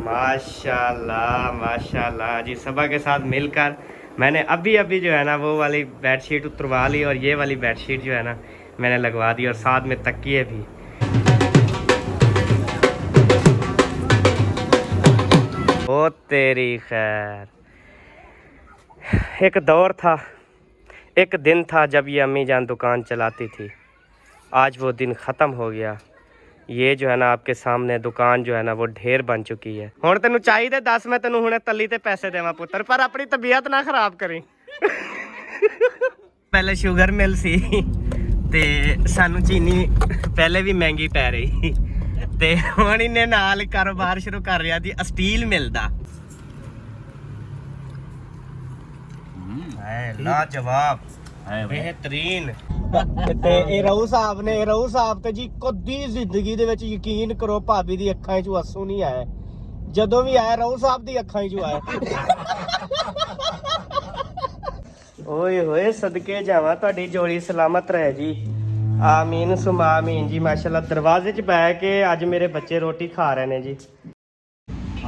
माशाल्लाह माशाल्लाह जी। सबा के साथ मिलकर मैंने अभी अभी जो है ना वो वाली बेडशीट उतरवा ली और ये वाली बेडशीट जो है ना मैंने लगवा दी और साथ में तकिए भी। ओ तेरी खैर, एक दौर था, एक दिन था जब ये अम्मी जान दुकान चलाती थी। आज वो दिन ख़त्म हो गया। ये जो है ना आपके सामने दुकान जो है ना वो ढेर बन चुकी है। हुण तेनू चाहिए 10 मैं तेनू हुणे तली ते पैसे देवां पुत्र, पर अपनी तबीयत ना खराब करी। पहले शुगर मिल सी ते सानू चीनी पहले भी महंगी पै रही ते हुण इन्हें नाल कारोबार शुरू कर रहा जी स्टील मिल दा। लाजवाब बेहतरीन। ਤੇ ਇਹ ਰਹੂ ਸਾਹਿਬ ਤੇ ਜੀ ਕਦੀ ਜ਼ਿੰਦਗੀ ਦੇ ਵਿੱਚ ਯਕੀਨ ਕਰੋ ਭਾਬੀ ਦੀ ਅੱਖਾਂ 'ਚੋਂ ਆਂਸੂ ਨਹੀਂ ਆਏ। ਜਦੋਂ ਵੀ ਆਇਆ ਰਹੂ ਸਾਹਿਬ ਦੀ ਅੱਖਾਂ 'ਚੋਂ ਆਏ। ਓਏ ਹੋਏ ਸਦਕੇ ਜਾਵਾਂ ਤੁਹਾਡੀ ਜੋੜੀ ਸਲਾਮਤ ਰਹੇ ਜੀ। ਆਮੀਨ ਸੁਮਾ ਆਮੀਨ ਜੀ। माशाल्लाह दरवाजे 'ਚ ਬੈ ਕੇ ਅੱਜ ਮੇਰੇ ਬੱਚੇ ਰੋਟੀ ਖਾ ਰਹੇ ਨੇ जी।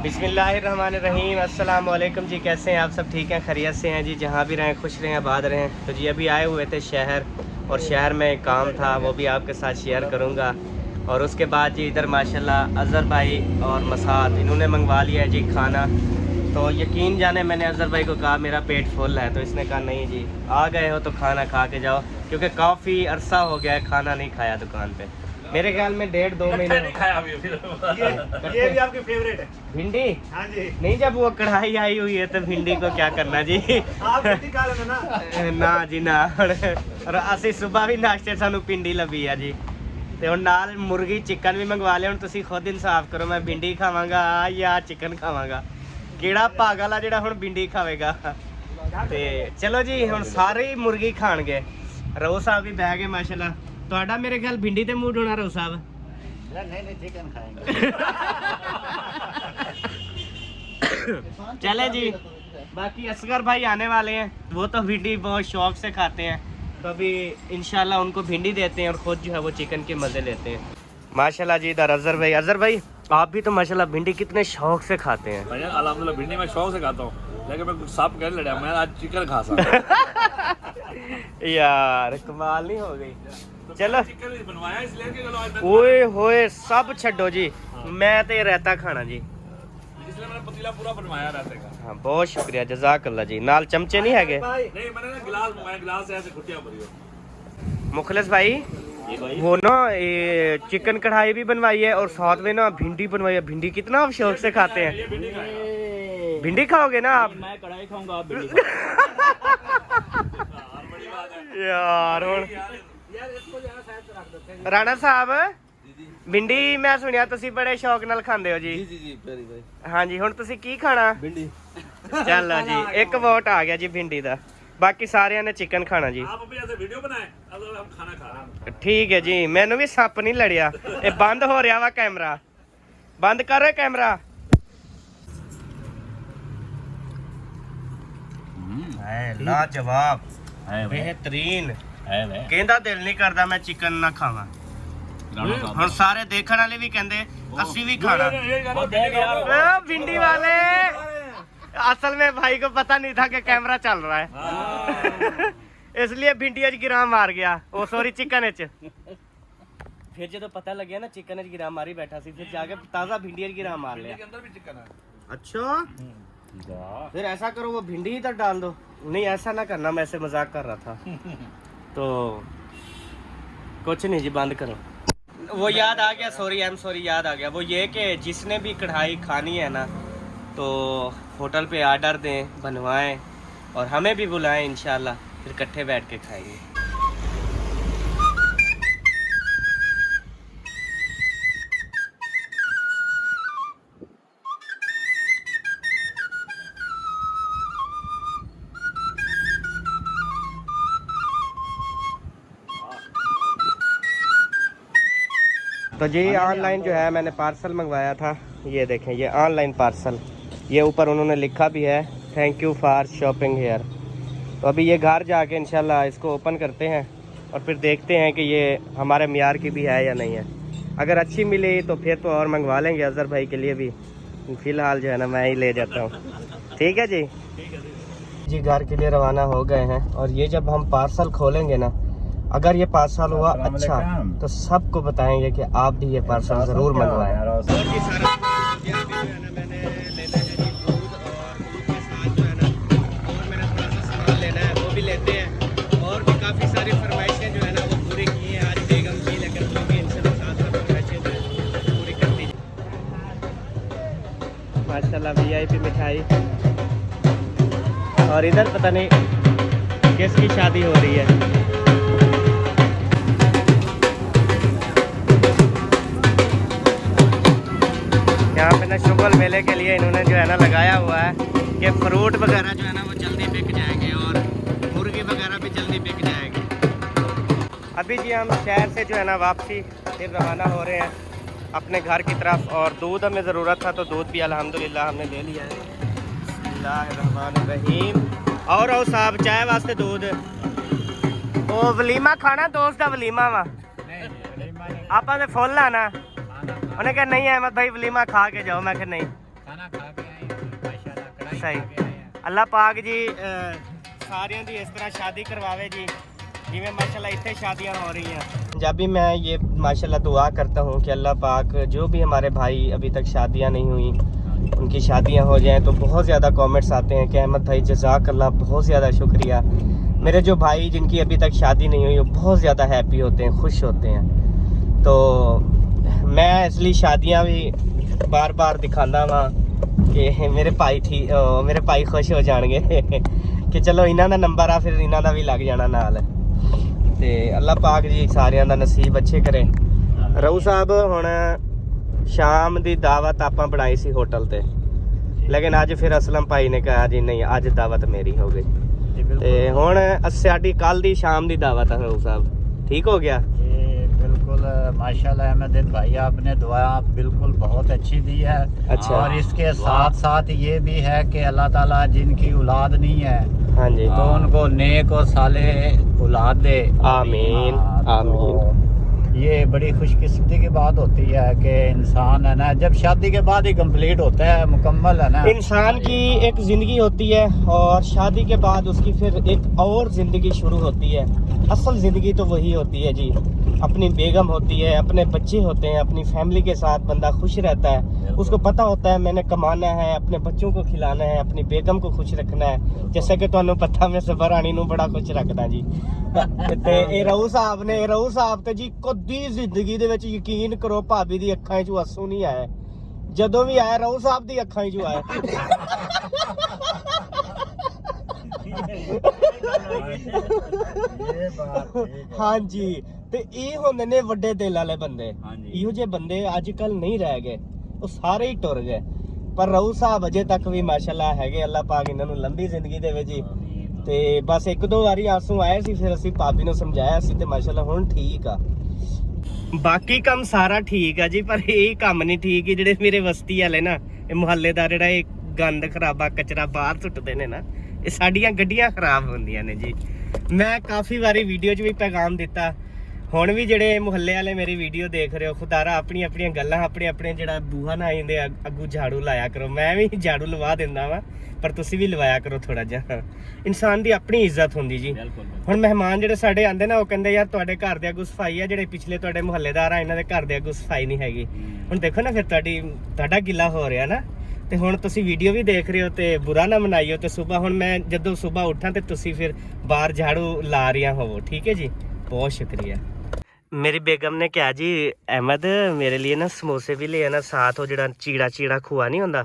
बिस्मिल्लाहिर्रहमानिर्रहीम। अस्सलाम वालेकुम जी। कैसे हैं आप सब? ठीक हैं, खैरियत से हैं जी। जहाँ भी रहें खुश रहें, आबाद रहें। तो जी अभी आए हुए थे शहर और शहर में एक काम था वो भी आपके साथ शेयर करूँगा। और उसके बाद जी इधर माशाल्लाह अज़हर भाई और मसाद इन्होंने मंगवा लिया है जी खाना। तो यकीन जाने मैंने अज़हर भाई को कहा मेरा पेट फुल है, तो इसने कहा नहीं जी आ गए हो तो खाना खा के जाओ, क्योंकि काफ़ी अरसा हो गया है खाना नहीं खाया दुकान पर। मेरे ख्याल में 1.5-2 महीने नहीं खाया अभी। ये भी आपकी फेवरेट है भिंडी? हाँ जी। नहीं, जब वो कढ़ाई आई हुई है तो भिंडी को क्या करना जी। आप भिंडी खा लेना ना। ना जी ना। और असी सुबह भी नाश्ते सानू भिंडी लभी है जी। ਤੇ ਹੁਣ ਨਾਲ ਮੁਰਗੀ ਚਿਕਨ ਵੀ ਮੰਗਵਾ ਲਿਆ। ਹੁਣ ਤੁਸੀਂ ਖੁਦ ਇਨਸਾਫ ਕਰੋ, ਮੈਂ भिंडी ਖਾਵਾਂਗਾ ਜਾਂ ਚਿਕਨ ਖਾਵਾਂਗਾ। ਕਿਹੜਾ ਪਾਗਲ ਆ ਜਿਹੜਾ ਹੁਣ भिंडी ਖਾਵੇਗਾ। ਤੇ ਚਲੋ ਜੀ ਹੁਣ ਸਾਰੇ ਹੀ ਮੁਰਗੀ ਖਾਣਗੇ। ਰੋ ਸਾਹਿਬ ਵੀ ਬਹਿ ਗਏ ਮਾਸ਼ਾਅੱਲਾ। ਤੁਹਾਡਾ ਮੇਰੇ ਖਿਆਲ भिंडी ਤੇ ਮੂਡ ਹੋਣਾ ਰੋ ਸਾਹਿਬ। नहीं चिकन खाएंगे। चले जी। बाकी असगर भाई आने वाले हैं, वो तो भिंडी बहुत शौक से खाते हैं, तो अभी इंशाल्लाह उनको भिंडी देते हैं और खुद जो है वो चिकन के मज़े लेते हैं। माशाल्लाह जी। इधर अज़हर भाई आप भी तो माशाल्लाह भिंडी कितने शौक से खाते हैं। अल्हम्दुलिल्लाह भिंडी मैं शौक से खाता हूँ, लेकिन मैं कुछ साफ कर लड़ा, मैं आज चिकन खा सकता। यार कमाल नहीं हो गई। चलो बनवाया इसलिए कि चलो ओए होए सब छड्डो जी। मैं तो रायता खाना जी, इसलिए मैंने पतीला पूरा बनवाया रहते का। हाँ बहुत शुक्रिया जज़ाकल्लाह जी। नाल चमचे नहीं है? नहीं मैंने ना गिलास मंगाया, गिलास से ऐसे खुटियां भरी हो। मुखलिस भाई वो ना ये चिकन कढ़ाई भी बनवाई है और साथ में ना भिंडी बनवाई है। भिंडी कितना आप शौक से खाते हैं? भिंडी खाओगे ना आप? मैं कढ़ाई खाऊंगा, आप भिंडी यार राणा साहब भिंडी मैं सुनिया तुसी बड़े शौक नाल खांदे हो जी। जी जी वेरी वेरी। हाँ जी हुण तुसी की खाना? भिंडी। चलो जी एक वोट आ गया जी भिंडी दा। बाकी सारियां ने चिकन खाना जी। आप अभी ऐसे वीडियो बनाए, अब हम खाना खा रहे हैं। ठीक है जी। मैनू भी सप नहीं लड़िया। ये बंद हो रहा वा कैमरा, बंद कर रहे कैमरा। लाजवाब बेहतरीन। कहंदा दिल नहीं करदा मैं चिकन ना खावां। ਹੁਣ ਸਾਰੇ ਦੇਖਣ ਵਾਲੇ ਵੀ ਕਹਿੰਦੇ ਅਸੀਂ भी खाना। भिंडी वाले असल में भाई को पता नहीं था कि कैमरा चल रहा है, इसलिए भिंडी गिरा मार गया। ओ सॉरी चिकन फिर जो पता लग गया ना चिकन गिरा मारी बैठा सी, फिर जाके ताजा भिंडी गिरा मार लिया। अंदर भी चिकन है। अच्छा फिर ऐसा करो वो भिंडी ही तो डाल दो। नहीं ऐसा ना करना, मैं ऐसे मजाक कर रहा था। तो कुछ नहीं जी बंद करो। वो याद आ गया, सॉरी आई एम सॉरी, याद आ गया। वो ये कि जिसने भी कढ़ाई खानी है ना तो होटल पे आर्डर दें, बनवाएं और हमें भी बुलाएं, इंशाल्लाह फिर इकट्ठे बैठ के खाएंगे। तो जी ऑनलाइन जो है मैंने पार्सल मंगवाया था, ये देखें ये ऑनलाइन पार्सल, ये ऊपर उन्होंने लिखा भी है thank you for shopping here. तो अभी ये घर जाके इंशाल्लाह इसको ओपन करते हैं और फिर देखते हैं कि ये हमारे मियार की भी है या नहीं है। अगर अच्छी मिली तो फिर तो और मंगवा लेंगे अज़हर भाई के लिए भी, फिलहाल जो है ना मैं ही ले जाता हूँ। ठीक है जी। जी घर के लिए रवाना हो गए हैं और ये जब हम पार्सल खोलेंगे ना, अगर ये पार्सल हुआ अच्छा तो सबको बताएंगे कि आप भी ये पार्सल ज़रूर मंगवाएं। लेते हैं और भी काफ़ी सारी फरमाइशें जो है ना वो पूरी की हैं आज बेगम की, लेकिन वो भी इनसे साथ फरमाइशें जो है पूरी करती। माशाल्लाह VIP मिठाई। और इधर पता नहीं किसकी शादी हो रही है। यहाँ पे ना शुगल मेले के लिए इन्होंने जो है ना लगाया हुआ है कि फ्रूट वगैरह जो है ना वो जल्दी बिक जाएंगे और मुर्गी वगैरह भी जल्दी बिक जाएगी। अभी जी हम शहर से जो है ना वापसी फिर रवाना हो रहे हैं अपने घर की तरफ। और दूध हमें ज़रूरत था तो दूध भी अल्हम्दुलिल्लाह हमने ले लिया है। बिस्मिल्लाहिर्रहमानिर्रहीम। और साहब चाय वास्ते दूध ओ वलीमा खाना दोस्त का वलीमा वा आपा ने फुल लाना। उन्हें कहा नहीं अहमद भाई वलीमा खा के जाओ। मैं कहा नहीं खाना खा के आए हैं, माशाल्लाह कढ़ाई सही। खा के आए हैं। अल्लाह पाक जी सारियों की इस तरह शादी करवावे जी जिमें माशाल्लाह इतने शादियां हो रही हैं। जब भी मैं ये माशाल्लाह दुआ करता हूँ कि अल्लाह पाक जो भी हमारे भाई अभी तक शादियां नहीं हुई उनकी शादियां हो जाएं, तो बहुत ज़्यादा कमेंट्स आते हैं कि अहमद भाई जज़ाकल्लाह, बहुत ज़्यादा शुक्रिया। मेरे जो भाई जिनकी अभी तक शादी नहीं हुई वो बहुत ज़्यादा हैप्पी होते हैं, खुश होते हैं। तो मैं इसलिए शादियां भी बार बार दिखाना वा कि मेरे भाई खुश हो जाएंगे कि चलो इन्हों का नंबर आ फिर इन्हों का भी लग जाना नाल। ते अल्लाह पाक जी सारिਆਂ ਦਾ नसीब अच्छे करे। रहू साहब हुण शाम की दावत आप बनाई सी होटल ते, लेकिन अज फिर असलम भाई ने कहा जी नहीं अज दावत मेरी हो गई ते हुण साडी कल दी शाम की दावत है। रहू साहब ठीक हो गया जी बिल्कुल माशाल्लाह अहमद भाई आपने दुआ बिल्कुल बहुत अच्छी दी है। अच्छा। और इसके साथ साथ ये भी है कि अल्लाह ताला जिनकी औलाद नहीं है हाँ जी तो उनको नेक और साले औलाद दे। आमीन हाँ, आमीन। तो ये बड़ी खुशकिस्मती की बात होती है कि इंसान है ना जब शादी के बाद ही कंप्लीट होता है, मुकम्मल है ना। इंसान की एक ज़िंदगी होती है और शादी के बाद उसकी फिर एक और ज़िंदगी शुरू होती है। असल ज़िंदगी तो वही होती है जी, अपनी बेगम होती है, अपने बच्चे होते हैं, अपनी फैमिली के साथ बंदा खुश रहता है। उसको पता होता है मैंने कमाना है, अपने बच्चों को खिलाना है, अपनी बेगम को खुश रखना है। जैसे कि तुहानू पता मैं सबर रानी नू बड़ा खुश रखदा जी। ते ए रहू साहब ते जी कदी जिंदगी दे विच यकीन करो भाभी दी अखां चों आंसू नहीं आए, जदों भी आया रहू साहब दी अखां चों आए। हाँ जी, ते ਇਹ ਹੁੰਦੇ ਨੇ ਵੱਡੇ ਦਿਲ ਵਾਲੇ ਬੰਦੇ। ਇਹੋ ਜਿਹੇ ਬੰਦੇ ਅੱਜ ਕੱਲ ਨਹੀਂ ਰਹਿ ਗਏ, ਉਹ ਸਾਰੇ ਹੀ ਟੁਰ ਗਏ। ਪਰ ਰਹੂ ਸਾਹਿਬ ਅਜੇ ਤੱਕ ਵੀ ਮਾਸ਼ਾਅੱਲਾ ਹੈਗੇ, ਅੱਲਾਹ ਪਾਕ ਇਹਨਾਂ ਨੂੰ ਲੰਬੀ ਜ਼ਿੰਦਗੀ ਦੇਵੇ ਜੀ। ਤੇ ਬਸ ਇੱਕ ਦੋ ਵਾਰੀ ਆਂਸੂ ਆਏ ਸੀ, ਫਿਰ ਅਸੀਂ ਭਾਬੀ ਨੂੰ ਸਮਝਾਇਆ ਸੀ ਤੇ ਮਾਸ਼ਾਅੱਲਾ ਹੁਣ ਠੀਕ ਆ। ਬਾਕੀ ਕੰਮ ਸਾਰਾ ਠੀਕ ਆ ਜੀ, ਪਰ ਇਹ ਕੰਮ ਨਹੀਂ ਠੀਕ ਕਿ ਜਿਹੜੇ ਮੇਰੇ ਬਸਤੀ ਵਾਲੇ ਨਾ ਇਹ ਮੁਹੱਲੇਦਾਰ ਜਿਹੜਾ ਇਹ ਗੰਦ ਖਰਾਬਾ ਕਚਰਾ ਬਾਹਰ ਸੁੱਟਦੇ ਨੇ ਨਾ, ਇਹ ਸਾਡੀਆਂ ਗੱਡੀਆਂ ਖਰਾਬ ਹੁੰਦੀਆਂ ਨੇ ਜੀ। ਮੈਂ ਕਾਫੀ ਵਾਰੀ ਵੀਡੀਓ 'ਚ ਵੀ ਪੈਗਾਮ ਦਿੱਤਾ, ਹੁਣ ਵੀ ਜਿਹੜੇ ਮੁਹੱਲੇ ਵਾਲੇ ਮੇਰੀ ਵੀਡੀਓ ਦੇਖ ਰਹੇ ਹੋ, ਖੁਦਾਰਾ ਆਪਣੀਆਂ ਆਪਣੀਆਂ ਗੱਲਾਂ ਆਪਣੇ ਜਿਹੜਾ ਬੂਹਾ ਨਾ ਆਉਂਦੇ ਅੱਗੂ ਝਾੜੂ ਲਾਇਆ ਕਰੋ। ਮੈਂ ਵੀ ਝਾੜੂ ਲਵਾ ਦਿੰਦਾ ਵਾ, ਪਰ ਤੁਸੀਂ ਵੀ ਲਵਾਇਆ ਕਰੋ ਥੋੜਾ ਜਿਹਾ। ਇਨਸਾਨ ਦੀ ਆਪਣੀ ਇੱਜ਼ਤ ਹੁੰਦੀ ਜੀ। ਹੁਣ ਮਹਿਮਾਨ ਜਿਹੜੇ ਸਾਡੇ ਆਉਂਦੇ ਨਾ ਉਹ ਕਹਿੰਦੇ ਯਾਰ ਤੁਹਾਡੇ ਘਰ ਦੇ ਅੱਗੂ ਸਫਾਈ ਆ, ਜਿਹੜੇ ਪਿਛਲੇ ਤੁਹਾਡੇ ਮੁਹੱਲੇਦਾਰ ਆ ਇਹਨਾਂ ਦੇ ਘਰ ਦੇ ਅੱਗੂ ਸਫਾਈ ਨਹੀਂ ਹੈਗੀ। ਹੁਣ ਦੇਖੋ ਨਾ ਫਿਰ ਤੁਹਾਡਾ ਗਿੱਲਾ ਹੋ ਰਿਹਾ ਨਾ, ਤੇ ਹੁਣ ਤੁਸੀਂ ਵੀਡੀਓ ਵੀ ਦੇਖ ਰਹੇ ਹੋ ਤੇ ਬੁਰਾ ਨਾ ਮਨਾਈਓ। ਤੇ ਸਵੇਰ ਹੁਣ ਮੈਂ ਜਦੋਂ ਸਵੇਰ ਉੱਠਾਂ ਤੇ ਤੁਸੀਂ ਫਿਰ ਬਾਹਰ ਝਾੜੂ ਲਾ ਰਹੀਆਂ ਹੋਵੋ। ਠੀਕ ਹੈ ਜੀ, ਬਹੁਤ शुक्रिया। मेरी बेगम ने कहा जी अहमद मेरे लिए ना समोसे भी ले आना साथ, वो जो चीड़ा खुआ नहीं होंदा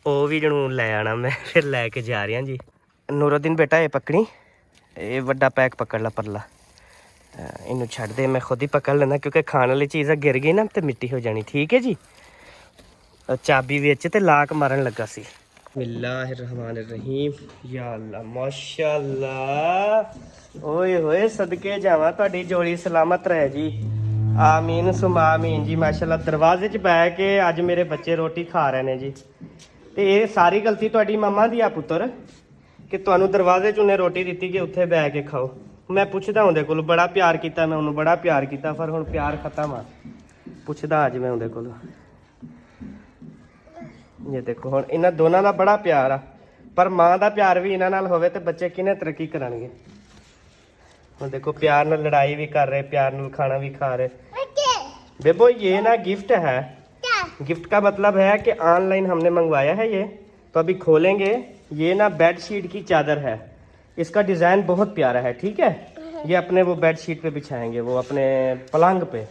वो भी जरूर ले आना। मैं फिर लैके जा रहा जी। नूरुद्दीन बेटा ये पकड़ी, ये वड्डा पैक पकड़ ला परला, इनू छड़ दे, मैं खुद ही पकड़ लेना क्योंकि खाने वाली चीज़ गिर गई ना तो मिट्टी हो जानी। ठीक है जी। चाबी विच ते लाक मारन लगा सी। बिस्मिल्लाहिर्रहमानिर्रहीम। या अल्लाह माशाअल्लाह, ओए होए सदके जावा तुहाडी जोड़ी सलामत रहे जी। आमीन सुमा आमीन जी। माशाअल्लाह दरवाजे 'च बैठ के अज मेरे बच्चे रोटी खा रहे ने जी। ते ये सारी गलती तुहाडी मम्मा दी आ पुत्तर कि तुहानू दरवाजे 'च उन्हें रोटी दित्ती कि उत्थे बैठ के खाओ। मैं पुछदा उहदे कोल, बड़ा प्यार कीता मैं उन्होंने, बड़ा प्यार कीता, पर हुण प्यार खत्म आ। पुछदा अज मैं उहदे कोल ये देखो हुण इन्हां दोनां दा बड़ा प्यार आ, पर मां दा प्यार भी इन्हां नाल होवे ते बच्चे किने तरक्की करनगे। हुण देखो प्यार नाल लड़ाई भी कर रहे, प्यार नाल खाना भी खा रहे। बेबो ये ना गिफ्ट है, गिफ्ट का मतलब है कि ऑनलाइन हमने मंगवाया है ये, तो अभी खोलेंगे। ये ना बेड शीट की चादर है, इसका डिजाइन बहुत प्यारा है, ठीक है। ये अपने वो बेड शीट पे बिछाएंगे, वो अपने पलंग पे,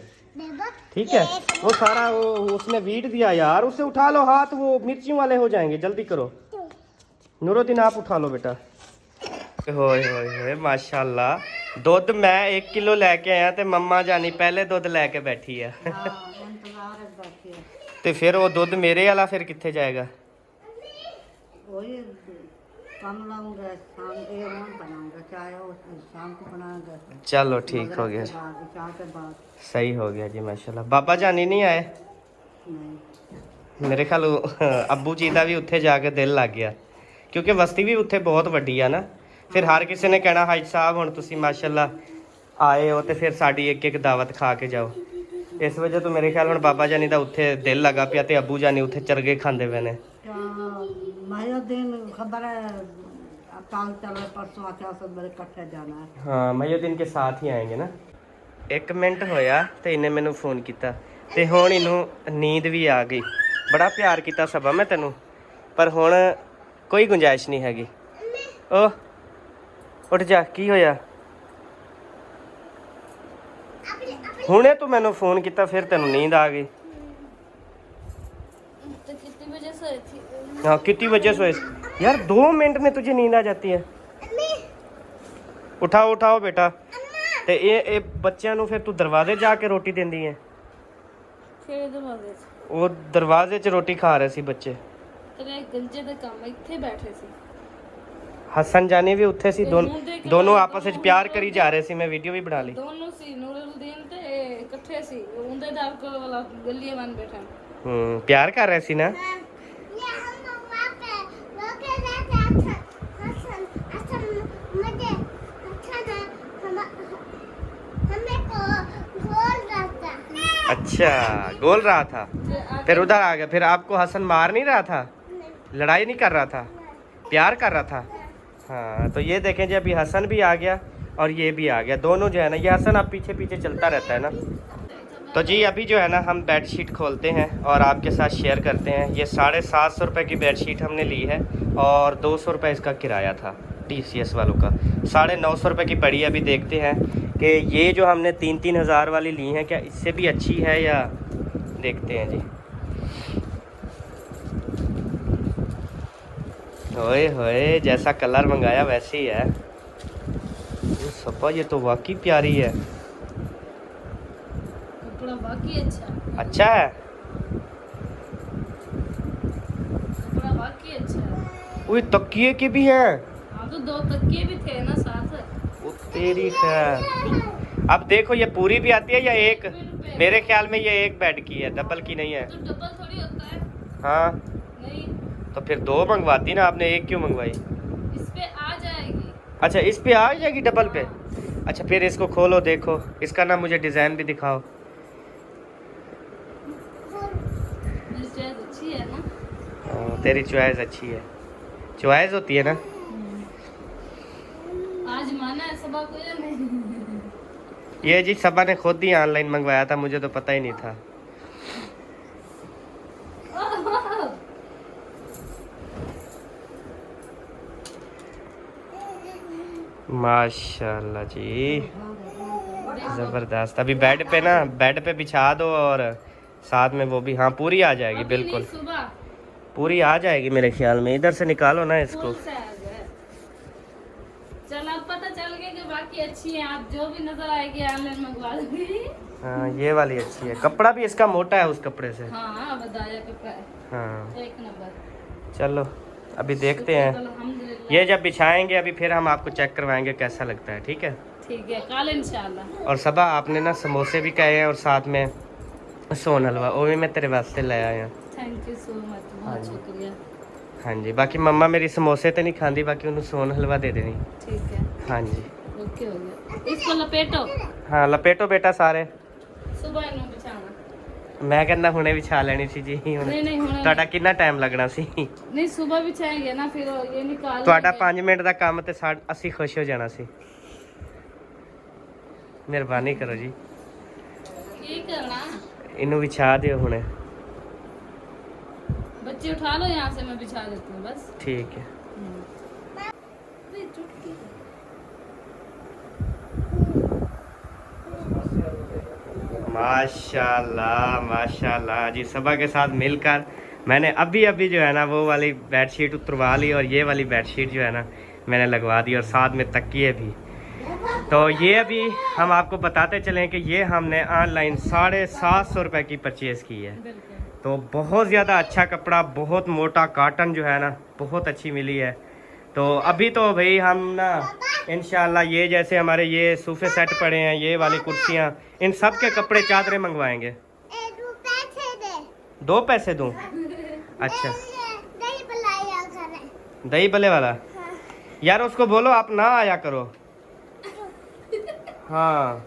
ठीक है। वो सारा वो उसने वीट दिया यार, उसे उठा लो हाथ, वो मिर्चियों वाले हो जाएंगे, जल्दी करो। नूरुद्दीन आप उठा लो बेटा। होए होए होए माशाल्लाह। दुध मैं 1 किलो लेके आया ते मम्मा जानी पहले दुध लेके बैठी है। ते फिर वो दुध मेरे वाला फिर कित्थे जाएगा? चलो ठीक हो गया, सही हो गया जी माशाल्लाह। बाबा जानी नहीं आए? मेरे ख्याल अब्बू जी का भी उत्थे जाके दिल लग गया, क्योंकि बस्ती भी उत्थे बहुत वड्डी है ना। फिर हर किसी ने कहना हाजी साहब हुण तुसीं माशाल्लाह आए हो ते फिर साडी एक एक दावत खा के जाओ। इस वजह तो मेरे ख्याल हुण बाबा जानी का उत्थे दिल लगा पिया ते अब्बू जानी उत्थे चरगे खांदे पे ने। हाँ महीउद्दीन के साथ ही आएंगे ना। 1 मिनट होया ते इन्हें मैनू फोन किया ते हुण इनू नींद भी आ गई। बड़ा प्यार किया सबा मैं तेनू, पर हुण कोई गुंजाइश नहीं हैगी। ओ उठ जा, की होया? हुणे तू मैनू फोन किया फिर तेनू नींद आ गई। हाँ कितनी वजह सोए यार, 2 मिनट में तुझे नींद आ जाती है। उठाओ उठाओ बेटा। ते ये बच्चों नू फिर तू दरवाजे जाके रोटी देंदी है? वो दरवाजे च रोटी खा रहे सी बच्चे। हसन जानी भी उत्थे सी, दोनों आपस में प्यार करी जा रहे सी। मैं वीडियो भी बना ली। प्यार कर रहे सी ना। अच्छा गोल रहा था, फिर उधर आ गया। फिर आपको हसन मार नहीं रहा था, लड़ाई नहीं कर रहा था, प्यार कर रहा था। हाँ तो ये देखें जी, अभी हसन भी आ गया और ये भी आ गया। दोनों जो है ना, ये हसन अब पीछे पीछे चलता रहता है ना। तो जी अभी जो है ना हम बेड शीट खोलते हैं और आपके साथ शेयर करते हैं। ये 750 रुपये की बेड शीट हमने ली है और 200 रुपये इसका किराया था TCS वालों का। 950 रुपये की पड़ी है। अभी देखते हैं कि ये जो हमने 3-3 हज़ार वाली ली हैं क्या इससे भी अच्छी है या, देखते हैं जी। ओए होए जैसा कलर मंगाया वैसे ही है। ये सब्बा ये तो वाकई प्यारी है। कपड़ा वाकई अच्छा है। कपड़ा वाकई अच्छा है। ओए तकिए के भी हैं। हाँ तो 2 तकिए भी थे ना साथ। वो तेरी खैर। अब देखो ये पूरी भी आती है या एक? मेरे ख्याल में ये एक बेड की है, डबल की नहीं है। तो डबल थोड़ी होता है। हाँ नहीं तो फिर 2 मंगवाती ना आपने, एक क्यों मंगवाई? इस पे आ जाएगी। अच्छा इस पे आ जाएगी डबल पे। अच्छा फिर इसको खोलो, देखो इसका ना मुझे डिज़ाइन भी दिखाओ। मेरी चॉइस अच्छी है ना। तेरी चॉइस अच्छी है, चॉइस होती है ना। आज माना है सबा को या नहीं? ये जी सबा ने खुद ही ऑनलाइन मंगवाया था, मुझे तो पता ही नहीं था। माशाल्लाह जी ज़बरदस्त। अभी बेड पे बिछा दो और साथ में वो भी। हाँ पूरी आ जाएगी, बिल्कुल पूरी आ जाएगी मेरे ख्याल में। इधर से निकालो ना इसको। चल अब पता चल गया कि बाकी अच्छी है। आप जो भी नजर आएगी ऑनलाइन मंगवा लोगी। हाँ ये वाली अच्छी है। कपड़ा भी इसका मोटा है उस कपड़े से। हाँ बताया कपड़ा है। हाँ 1 नंबर। चलो अभी देखते हैं। ये जब बिछाएंगे अभी फिर हम आपको चेक करवाएंगे कैसा लगता है, ठीक है? ठीक है कल इंशाल्लाह। और सबा आपने ना समोसे भी कहे हैं और साथ में सोन हलवा, वो भी मैं तेरे वास्ते लाया आया। थैंक यू सो मच, बहुत शुक्रिया। हाँ जी बाकी मम्मा मेरी समोसे तो नहीं खाती, बाकी उन्हें सोन हलवा दे देनी। ठीक है हाँ जी ओके हो गया। इसको लपेटो। हाँ लपेटो बेटा सारे। सुबह इन्हों बिछाना। मैं कहना हुणे विछा लेनी सी जी हुण नहीं नहीं होना ਤੁਹਾਡਾ ਕਿੰਨਾ ਟਾਈਮ ਲੱਗਣਾ ਸੀ नहीं सुबह भी चाहिए ना फिर ये निकाल ਤੁਹਾਡਾ 5 ਮਿੰਟ ਦਾ ਕੰਮ ਤੇ ਅਸੀਂ ਖੁਸ਼ ਹੋ ਜਾਣਾ ਸੀ ਮਿਹਰਬਾਨੀ ਕਰੋ ਜੀ की करना ਇਹਨੂੰ ਵਿਛਾ ਦਿਓ ਹੁਣ बच्चे उठा लो यहाँ से मैं बिछा देती हूँ बस ठीक है माशाल्लाह माशाल्लाह जी सबा के साथ मिलकर मैंने अभी अभी जो है ना वो वाली बेडशीट उतरवा ली और ये वाली बेडशीट जो है ना मैंने लगवा दी और साथ में तकिए भी। तो ये अभी हम आपको बताते चलें कि ये हमने ऑनलाइन 750 रुपये की परचेज़ की है। तो बहुत ज़्यादा अच्छा कपड़ा, बहुत मोटा काटन जो है ना बहुत अच्छी मिली है। तो अभी तो भाई हम ना इंशाल्लाह ये जैसे हमारे ये सोफे सेट पड़े हैं, ये वाली कुर्सियाँ, इन सब के कपड़े चादरें मंगवाएंगे। 2 पैसे दूँ? अच्छा दही भल्ले वाला यार उसको बोलो आप ना आया करो। हाँ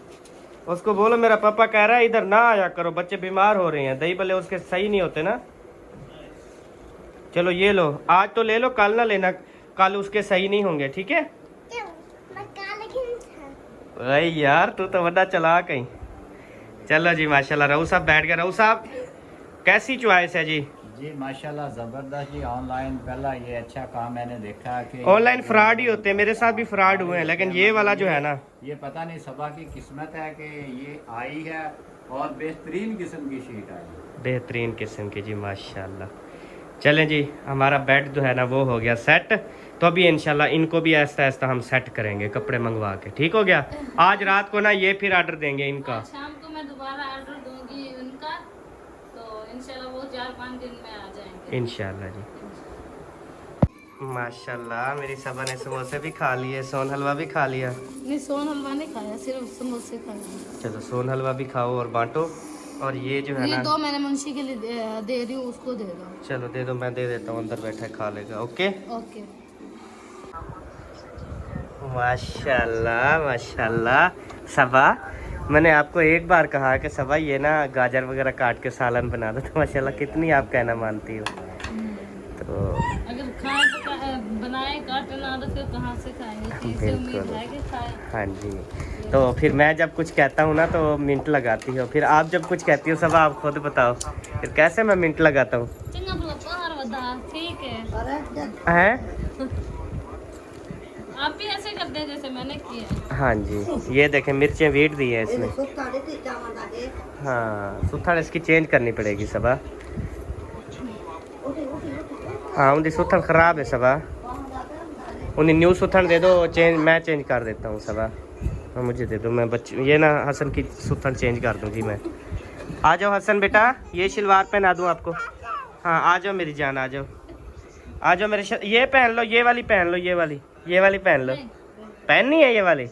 उसको बोलो मेरा पापा कह रहा है इधर ना आया करो, बच्चे बीमार हो रहे हैं, दही भल्ले उसके सही नहीं होते ना। चलो ये लो, आज तो ले लो, कल ना लेना, कल उसके सही नहीं होंगे, ठीक है? अरे यार तू तो बड़ा चला कहीं। चलो जी माशाल्लाह। रहू साहब बैठ गए। रहू साहब कैसी चॉइस है जी? जी माशाल्लाह ज़बरदस्त जी। ऑनलाइन पहला ये अच्छा काम मैंने देखा कि ऑनलाइन फ्रॉड ही होते हैं, मेरे साथ भी फ्रॉड हुए हैं, लेकिन ये वाला जो है ना ये पता नहीं सबा की किस्मत है कि ये आई है और बेहतरीन किस्म की शीट आई। बेहतरीन किस्म की जी माशाल्लाह। चलें जी हमारा बेड जो है ना वो हो गया सेट। तो अभी इंशाल्लाह इनको भी ऐसा ऐसा हम सेट करेंगे कपड़े मंगवा के, ठीक हो गया? आज रात को ना ये फिर ऑर्डर देंगे इनका। शाम को मैं दोबारा ऑर्डर दूंगी उनका, तो इंशाल्लाह वो 4-5 दिन में आ जाएंगे इंशाल्लाह जी। माशाल्लाह मेरी सबा ने समोसे भी खा लिए, सोन हलवा भी खा लिया। नहीं सोन हलवा नहीं खाया, सिर्फ समोसे खाए। चलो सोन हलवा भी खाओ और बांटो। और ये जो है ये ना 2 मैंने मुंशी के लिए दे रही हूँ, उसको दे दो। चलो दे दो, मैं दे देता हूँ, अंदर बैठा है खा लेगा। ओके ओके माशाल्लाह माशाल्लाह। सबा मैंने आपको एक बार कहा कि सबा ये ना गाजर वगैरह काट के सालन बना दो, तो माशाल्लाह कितनी आप कहना मानती हो। तो अगर खाए तो बनाए, काटे ना तो फिर कहाँ से खाएंगे? चीज़ से उम्मीद है कि खाए। हाँ जी। तो फिर मैं जब कुछ कहता हूँ ना तो मिनट लगाती हो, फिर आप जब कुछ कहती हो सबा आप खुद बताओ फिर कैसे मैं मिनट लगाता हूँ? चंगा भला बाहर बता, ठीक है? हैं? आप भी ऐसे करते हैं जैसे मैंने किया। हाँ जी ये देखें मिर्चें वीट दी है इसमें। हाँ सुथड़ इसकी चेंज करनी पड़ेगी सबा। हाँ उनकी सुथड़ खराब है सबा, उन्हें न्यू सुथड़ दे दो, चेंज मैं चेंज कर देता हूँ सबा। हाँ मुझे दे दो, मैं बच्चे ये ना हसन की सुथड़ चेंज कर दूँगी मैं। आ जाओ हसन बेटा, ये शलवार पहना दूँ आपको। हाँ आ जाओ मेरी जान, आ जाओ आ जाओ मेरे ये पहन लो, ये वाली पहन लो, ये वाली पहन लो। पहननी है ये वाली?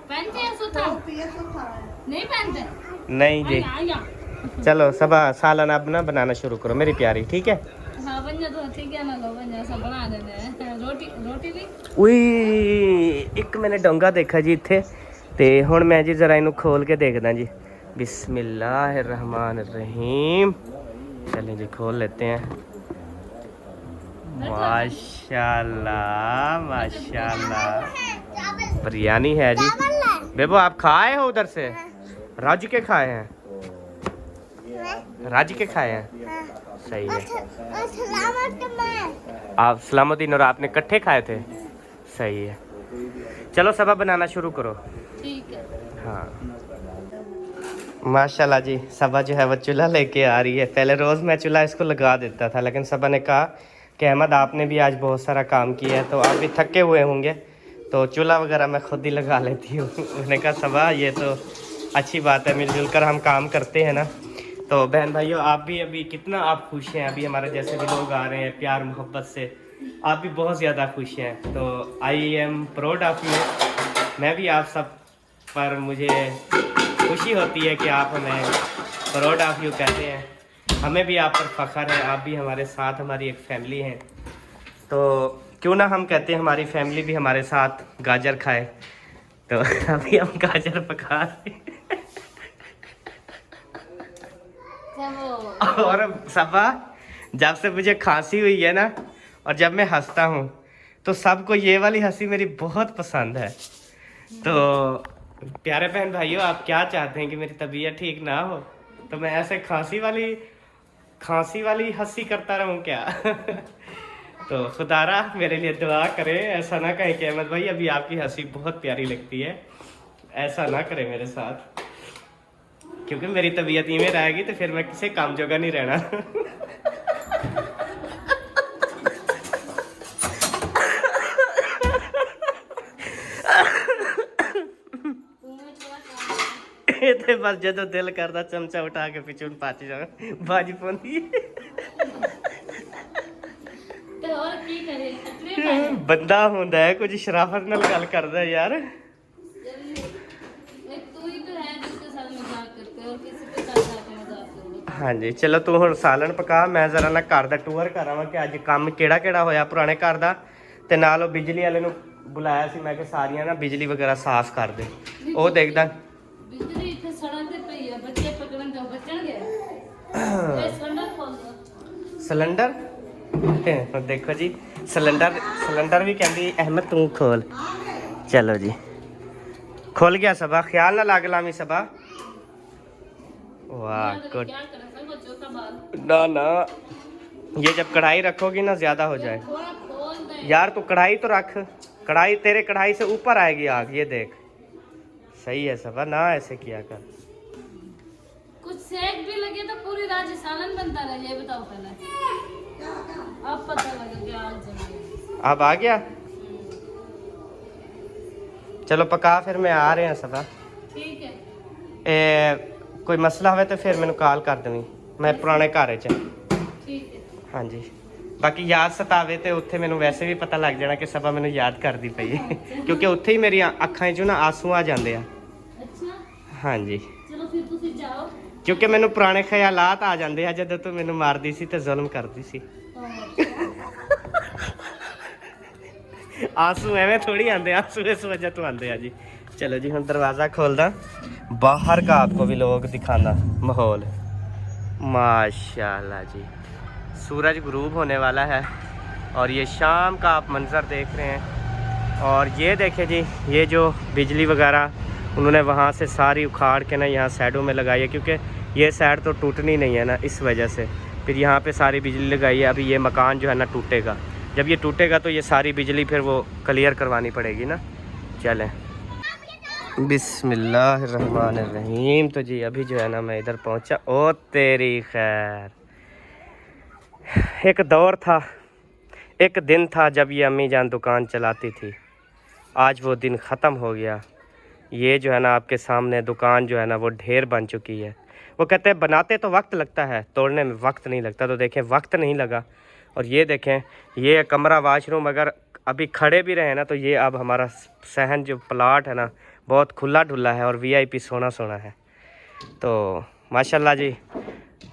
पहनते हैं सुथड़? नहीं पहनते? नहीं जी। चलो सबा सालन अब ना बनाना शुरू करो मेरी प्यारी, ठीक है? हाँ बन जा तो ठीक है ना, लो बन जा, सब बना देते हैं। रोटी नहीं? उई एक मैंने डोंगा देखा जी इत्थे, ते हुण मैं जी जरा इनू खोल के देखदा जी। बिस्मिल्लाहिर्रहमानिर्रहीम। चलें जी खोल लेते हैं। माशाल्लाह माशाल्लाह बिरयानी है जी। बेबो आप खाए हो उधर से? राज के खाए हैं? राज के खाए हैं? सही है। आप सलामुद्दीन और आपने इकट्ठे खाए थे? सही है। चलो सबा बनाना शुरू करो। ठीक है। हाँ माशाल्लाह जी सबा जो है वो चूल्हा लेके आ रही है। पहले रोज़ मैं चूल्हा इसको लगा देता था, लेकिन सबा ने कहा कि अहमद आपने भी आज बहुत सारा काम किया है तो आप भी थके हुए होंगे, तो चूल्हा वगैरह मैं खुद ही लगा लेती हूँ। मैंने कहा सबा ये तो अच्छी बात है, मिलजुल कर हम काम करते हैं ना। तो बहन भाइयों आप भी अभी कितना आप खुश हैं, अभी हमारे जैसे भी लोग आ रहे हैं प्यार मोहब्बत से, आप भी बहुत ज़्यादा खुश हैं। तो I am proud of you. मैं भी आप सब पर मुझे खुशी होती है कि आप हमें प्राउड ऑफ यू कहते हैं, हमें भी आप पर फ़ख्र है, आप भी हमारे साथ, हमारी एक फैमिली है। तो क्यों ना हम कहते हैं हमारी फैमिली भी हमारे साथ गाजर खाए। तो अभी हम गाजर पका रहे हैं। और सबा, जब से मुझे खांसी हुई है ना, और जब मैं हंसता हूँ तो सबको ये वाली हंसी मेरी बहुत पसंद है। तो प्यारे बहन भाइयों, आप क्या चाहते हैं कि मेरी तबीयत ठीक ना हो तो मैं ऐसे खांसी वाली हंसी करता रहूं क्या? तो खुदारा मेरे लिए दुआ करें, ऐसा ना कहें कि अहमद भाई अभी आपकी हंसी बहुत प्यारी लगती है, ऐसा ना करें मेरे साथ, क्योंकि मेरी तबीयत इवें रहेगी तो फिर मैं किसी काम जोगा नहीं रहना। ते बस जो दिल करता चमचा उठा के पिछू पच जा बाज पौंदी। ਤੇ ਹੋਰ ਕੀ ਕਰੇ ਅਤਰੇ ਕਰ ਬੰਦਾ ਹੁੰਦਾ ਹੈ ਕੁਝ ਸ਼ਰਾਫਤ ਨਾਲ ਗੱਲ ਕਰਦਾ ਯਾਰ। एक तू ही तो है जिसके साथ मजाक करते और किसी के साथ जाके मजाक करोगे। ਹਾਂਜੀ ਚਲੋ ਤੂੰ ਹੁਣ ਸਾਲਣ ਪਕਾ, ਮੈਂ ਜ਼ਰਾ ਨਾ ਘਰ ਦਾ ਟੂਰ ਕਰਾਵਾਂ ਕਿ ਅੱਜ ਕੰਮ ਕਿਹੜਾ ਕਿਹੜਾ ਹੋਇਆ ਪੁਰਾਣੇ ਘਰ ਦਾ, ਤੇ ਨਾਲ ਉਹ ਬਿਜਲੀ ਵਾਲੇ ਨੂੰ ਬੁਲਾਇਆ ਸੀ, ਮੈਂ ਕਿ ਸਾਰੀਆਂ ਨਾ ਬਿਜਲੀ ਵਗੈਰਾ ਸਾਫ਼ ਕਰ ਦੇ। ਉਹ ਦੇਖਦਾ ਬਿਜਲੀ ਇੱਥੇ ਸੜਕ ਤੇ ਪਈ ਆ, ਬੱਚੇ ਪਕੜਨ ਤੋਂ ਬਚਣਗੇ। ਇਹ ਸਿਲੰਡਰ ਖੋਲ ਦੋ। ਸਿਲੰਡਰ ਦੇਖੋ ਜੀ, ਸਿਲੰਡਰ ਵੀ ਕਹਿੰਦੀ ਅਹਿਮਦ ਤੂੰ ਖੋਲ। ਚਲੋ ਜੀ खुल गया सबा, ख्याल ना लाग लामी सबा। वाह गुड। क्या करें सर बच्चों का बाल ना ना, ये जब कढ़ाई रखोगी ना ज्यादा हो जाए। थोड़ा खोल दे यार तू कढ़ाई तो रख, कढ़ाई तेरे कढ़ाई से ऊपर आएगी आग, ये देख। सही है सबा, ना ऐसे किया कर। कुछ सेक भी लगे तो पूरी रात सालन बनता रहे, ये बताओ पहले। अब पता लगे क्या आग जल गई। अब आ गया, चलो पका फिर मैं आ रहे हैं सबा। ठीक है कोई मसला होवे तो फिर मैंने कॉल कर देनी, मैं पुराने घर च। ठीक है हाँ जी, बाकी याद सतावे तो उत्थे मैनू वैसे भी पता लग जाना कि सबा मैनू याद करती पई है, क्योंकि उत्थे ही मेरी अखां चों ना आंसू आ जाते हैं। अच्छा हाँ जी, चलो फिर तुसी जाओ। क्योंकि मैनू पुराने ख्यालात आ जाते हैं जब तू मैनू मारदी सी ते जुल्म करदी सी। आंसू एवें थोड़ी आते, आंसू इस वजह तो आते हैं जी। चलो जी, हम दरवाज़ा खोलदा, बाहर का आपको भी लोग दिखाना माहौल। माशाल्लाह जी, सूरज गुरूब होने वाला है और ये शाम का आप मंज़र देख रहे हैं। और ये देखें जी, ये जो बिजली वगैरह उन्होंने वहाँ से सारी उखाड़ के ना यहाँ साइडों में लगाई है, क्योंकि ये साइड तो टूटनी नहीं है ना, इस वजह से फिर यहाँ पे सारी बिजली लगाई है। अभी ये मकान जो है ना टूटेगा, जब ये टूटेगा तो ये सारी बिजली फिर वो क्लियर करवानी पड़ेगी ना। चलें बिस्मिल्लाहिर्रहमानिर्रहीम। तो जी अभी जो है ना मैं इधर पहुंचा। ओ तेरी खैर, एक दौर था, एक दिन था जब ये अम्मी जान दुकान चलाती थी। आज वो दिन ख़त्म हो गया। ये जो है ना आपके सामने दुकान जो है ना वो ढेर बन चुकी है। वो कहते हैं बनाते तो वक्त लगता है, तोड़ने में वक्त नहीं लगता। तो देखें वक्त नहीं लगा। और ये देखें, ये कमरा वाशरूम अगर अभी खड़े भी रहे ना तो ये अब हमारा सहन जो प्लाट है ना बहुत खुला ढुला है और वीआईपी सोना सोना है। तो माशाल्लाह जी,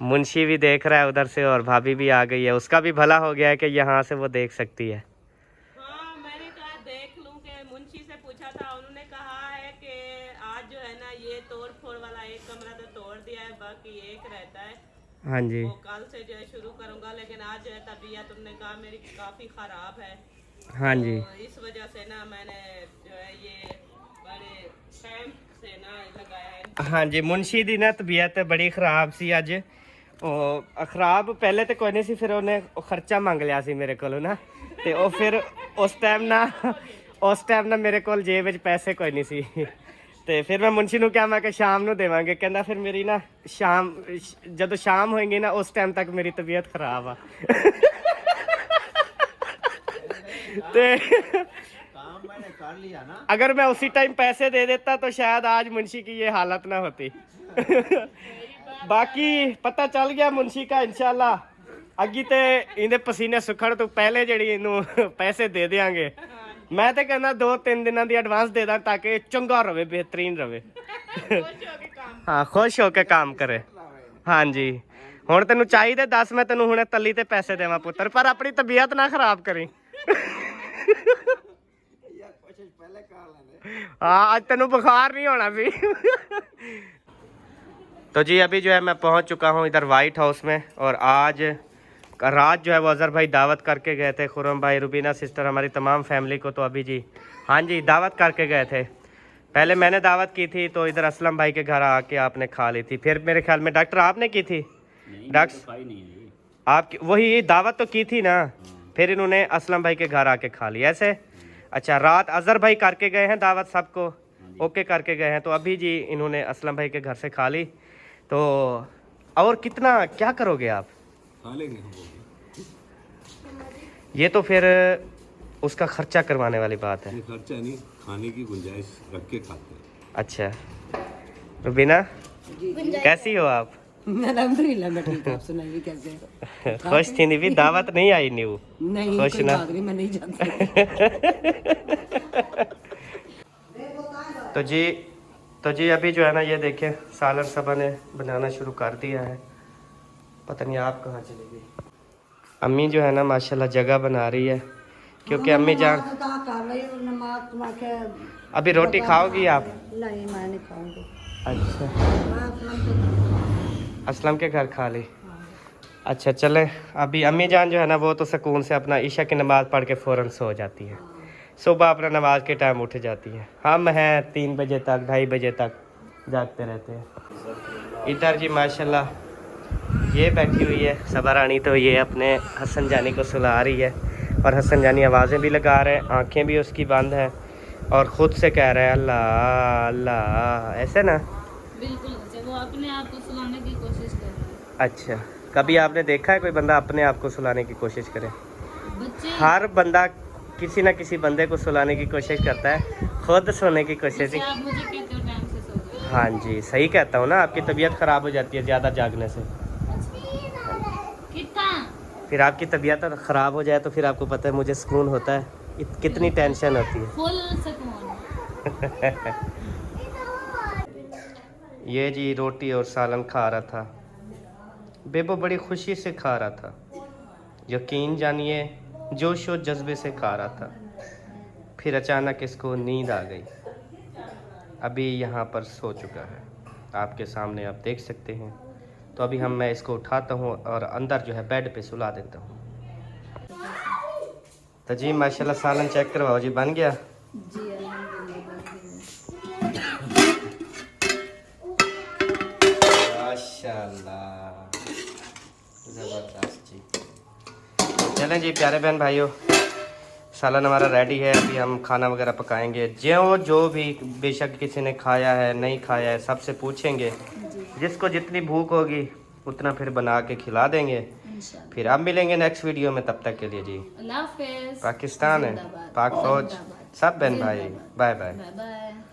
मुंशी भी देख रहा है उधर से और भाभी भी आ गई है। उसका भी भला हो गया है कि यहाँ से वो देख सकती है। हाँ, मैंने कहा देख लूं कि मुंशी से पूछा था, उन्होंने कहा है कि आज जो है ना ये तोड़ फोड़ वाला एक कमरा तो तोड़ दिया है, बाकी एक रहता है। हाँ जी, वो कल से जो है शुरू करूंगा, लेकिन आज जो है तबीयत उन्होंने कहा मेरी काफी खराब है। हाँ जी, तो इस वजह से ना मैंने जो है ये बड़े टाइम से ना लगाया है। हाँ जी, मुंशी दी ना तबीयत बड़ी खराब सी अज। खराब पहले तो कोई नहीं सी, फिर उन्हें खर्चा मंग लिया सी मेरे को ना, तो फिर उस टाइम ना मेरे को जेब में पैसे कोई नहीं सी। तो फिर मैं मुंशी नूं क्या, मैं कि शाम नूं देवांगे। कहंदा फिर मेरी ना शाम जदों शाम होएगी ना उस टाइम तक मेरी तबीयत खराब आ। ते काम मैंने कर लिया ना। अगर मैं उसी टाइम पैसे दे देता तो शायद आज मुंशी की ये हालत ना होती। बाकी पता चल गया मुंशी का, इंशाल्लाह अगी ते इहदे पसीने सुखण तो पहले जड़ी इनू पैसे दे देंगे। मैं तो कहना 2-3 दिनों की एडवांस दे दा ताकि चंगा रहे, बेहतरीन रहे। हाँ, खुश होके काम करे। हाँ जी, हुण तेनू चाहिए दस, मैं तेनू हुणे तली ते पैसे देवां पुत्तर, पर अपनी तबीयत ना खराब करी। हाँ, आज तेनू बुखार नहीं होना भी। तो जी अभी जो है मैं पहुंच चुका हूं इधर वाइट हाउस में, और आज रात जो है वो अजहर भाई दावत करके गए थे, खुरम भाई, रुबीना सिस्टर, हमारी तमाम फैमिली को। तो अभी जी हाँ जी दावत करके गए थे। पहले मैंने दावत की थी, तो इधर असलम भाई के घर आके आपने खा ली थी। फिर मेरे ख्याल में डॉक्टर आपने की थी, डॉक्टर आपकी वही दावत तो की थी ना, फिर इन्होंने असलम भाई के घर आके खा ली ऐसे। अच्छा, रात अजहर भाई करके गए हैं दावत, सबको ओके करके गए हैं। तो अभी जी इन्होंने असलम भाई के घर से खा ली। तो और कितना क्या करोगे आप? खा लेंगे। ये तो फिर उसका खर्चा करवाने वाली बात है। खर्चा नहीं, खाने की गुंजाइश रख के खाते हैं। अच्छा रुबीना, कैसी हो आप? अल्हम्दुलिल्लाह मैं ठीक हूं। आप सुनाइए कैसे हैं? खुश थी नहीं भी, दावत नहीं आई न्यू? नहीं खुश कोई ना? बात नहीं, मैं नहीं जानती। तो जी अभी जो है ना ये देखें सालन सबा ने बनाना शुरू कर दिया है। पता नहीं आप कहाँ चली गई। अम्मी जो है ना माशाल्लाह जगह बना रही है, क्योंकि अम्मी जान अभी रोटी खाओगी आप? नहीं मैं नहीं खाऊंगी। अच्छा, असलम के घर खा ली। अच्छा चले, अभी अम्मी जान जो है ना वो तो सुकून से अपना ईशा की नमाज़ पढ़ के फ़ौरन सो जाती है, सुबह अपना नमाज के टाइम उठ जाती है। हम हैं 3 बजे तक 2:30 बजे तक जागते रहते हैं। इधर जी माशाल्लाह ये बैठी हुई है सबा रानी, तो ये अपने हसन जानी को सुला रही है, और हसन जानी आवाज़ें भी लगा रहे हैं, आँखें भी उसकी बंद हैं, और ख़ुद से कह रहे हैं अल्लाह अल्लाह, ऐसे ना। बिल्कुल ऐसे, वो अपने आप को सुलाने की कोशिश कर रहा है। अच्छा, कभी आपने देखा है कोई बंदा अपने आप को सुलाने की कोशिश करे? बच्चे हर बंदा किसी ना किसी बंदे को सुलाने की कोशिश करता है, खुद सोने की कोशिश जैसे आप मुझे कहते हो टाइम से सो जाओ। हाँ जी सही कहता हूँ ना, आपकी तबीयत ख़राब हो जाती है ज़्यादा जागने से। कितना फिर आपकी तबीयत ख़राब हो जाए तो फिर आपको पता है मुझे सुकून होता है, कितनी टेंशन होती है। फुल सुकून। ये जी रोटी और सालन खा रहा था, बेबो बड़ी खुशी से खा रहा था, यकीन जानिए जोश और जज्बे से खा रहा था। फिर अचानक इसको नींद आ गई, अभी यहाँ पर सो चुका है, आपके सामने आप देख सकते हैं। तो अभी मैं इसको उठाता हूँ और अंदर जो है बेड पे सुला देता हूँ। तो जी माशाल्लाह सालन चेक करवाओ जी, बन गया? जी माशाल्लाह ज़बरदस्त जी। चलें जी प्यारे बहन भाइयों, सालन हमारा रेडी है, अभी हम खाना वगैरह पकाएंगे। जो भी बेशक किसी ने खाया है नहीं खाया है सबसे पूछेंगे, जिसको जितनी भूख होगी उतना फिर बना के खिला देंगे। फिर अब मिलेंगे नेक्स्ट वीडियो में, तब तक के लिए जी अल्लाह हाफ़िज़। पाकिस्तान है, पाक फौज, सब बहन भाई, बाय बाय। Bye bye.